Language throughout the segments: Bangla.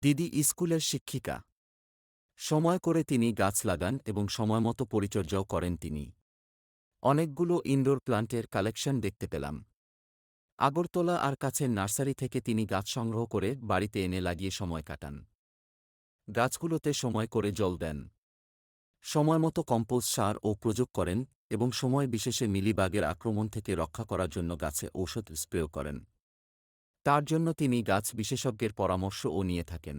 দিদি স্কুলের শিক্ষিকা। সময় করে তিনি গাছ লাগান এবং সময়মতো পরিচর্যাও করেন তিনি। অনেকগুলো ইনডোর প্লান্টের কালেকশন দেখতে পেলাম। আগরতলা আর কাছের নার্সারি থেকে তিনি গাছ সংগ্রহ করে বাড়িতে এনে লাগিয়ে সময় কাটান। গাছগুলোতে সময় করে জল দেন, সময়মতো কম্পোস্ট সার ও প্রয়োগ করেন এবং সময় বিশেষে মিলিবাগের আক্রমণ থেকে রক্ষা করার জন্য গাছে ঔষধ স্প্রেও করেন। তার জন্য তিনি গাছ বিশেষজ্ঞের পরামর্শও নিয়ে থাকেন।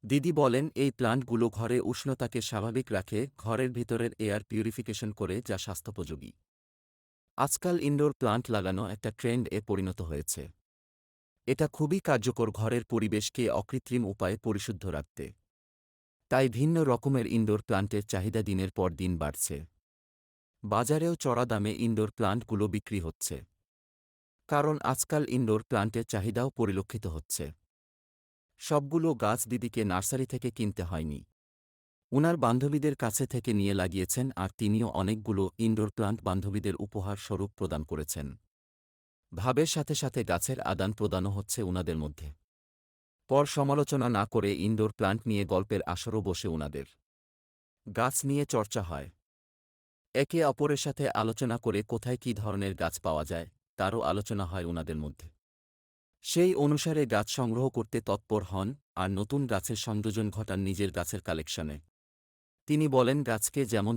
দিদি বলেন এই প্লান্টগুলো ঘরে উষ্ণতাকে স্বাভাবিক রাখে, ঘরের ভিতরের এয়ার পিউরিফিকেশন করে, যা স্বাস্থ্যোপযোগী। আজকাল ইনডোর প্লান্ট লাগানো একটা ট্রেন্ড এ পরিণত হয়েছে। এটা খুবই কার্যকর ঘরের পরিবেশকে অকৃত্রিম উপায়ে পরিশুদ্ধ রাখতে। তাই ভিন্ন রকমের ইনডোর প্লান্টের চাহিদা দিনের পর দিন বাড়ছে। বাজারেও চড়া দামে ইনডোর প্লান্টগুলো বিক্রি হচ্ছে, কারণ আজকাল ইনডোর প্লান্টের চাহিদাও পরিলক্ষিত হচ্ছে। সবগুলো গাছ দিদিকে নার্সারি থেকে কিনতে হয়নি, উনার বান্ধবীদের কাছে থেকে নিয়ে লাগিয়েছেন, আর তিনিও অনেকগুলো ইনডোর প্লান্ট বান্ধবীদের উপহার স্বরূপ প্রদান করেছেন। ভাবের সাথে সাথে গাছের আদান প্রদানও হচ্ছে উনাদের মধ্যে। পর সমালোচনা না করে ইনডোর প্লান্ট নিয়ে গল্পের আসরও বসে উনাদের। গাছ নিয়ে চর্চা হয়, একে অপরের সাথে আলোচনা করে কোথায় কী ধরনের গাছ পাওয়া যায় তারও আলোচনা হয় উনাদের মধ্যে। সেই অনুসারে গাছ সংগ্রহ করতে তৎপর হন আর নতুন গাছের সংযোজন ঘটান নিজের গাছের কালেকশনে। তিনি বলেন গাছকে যেমন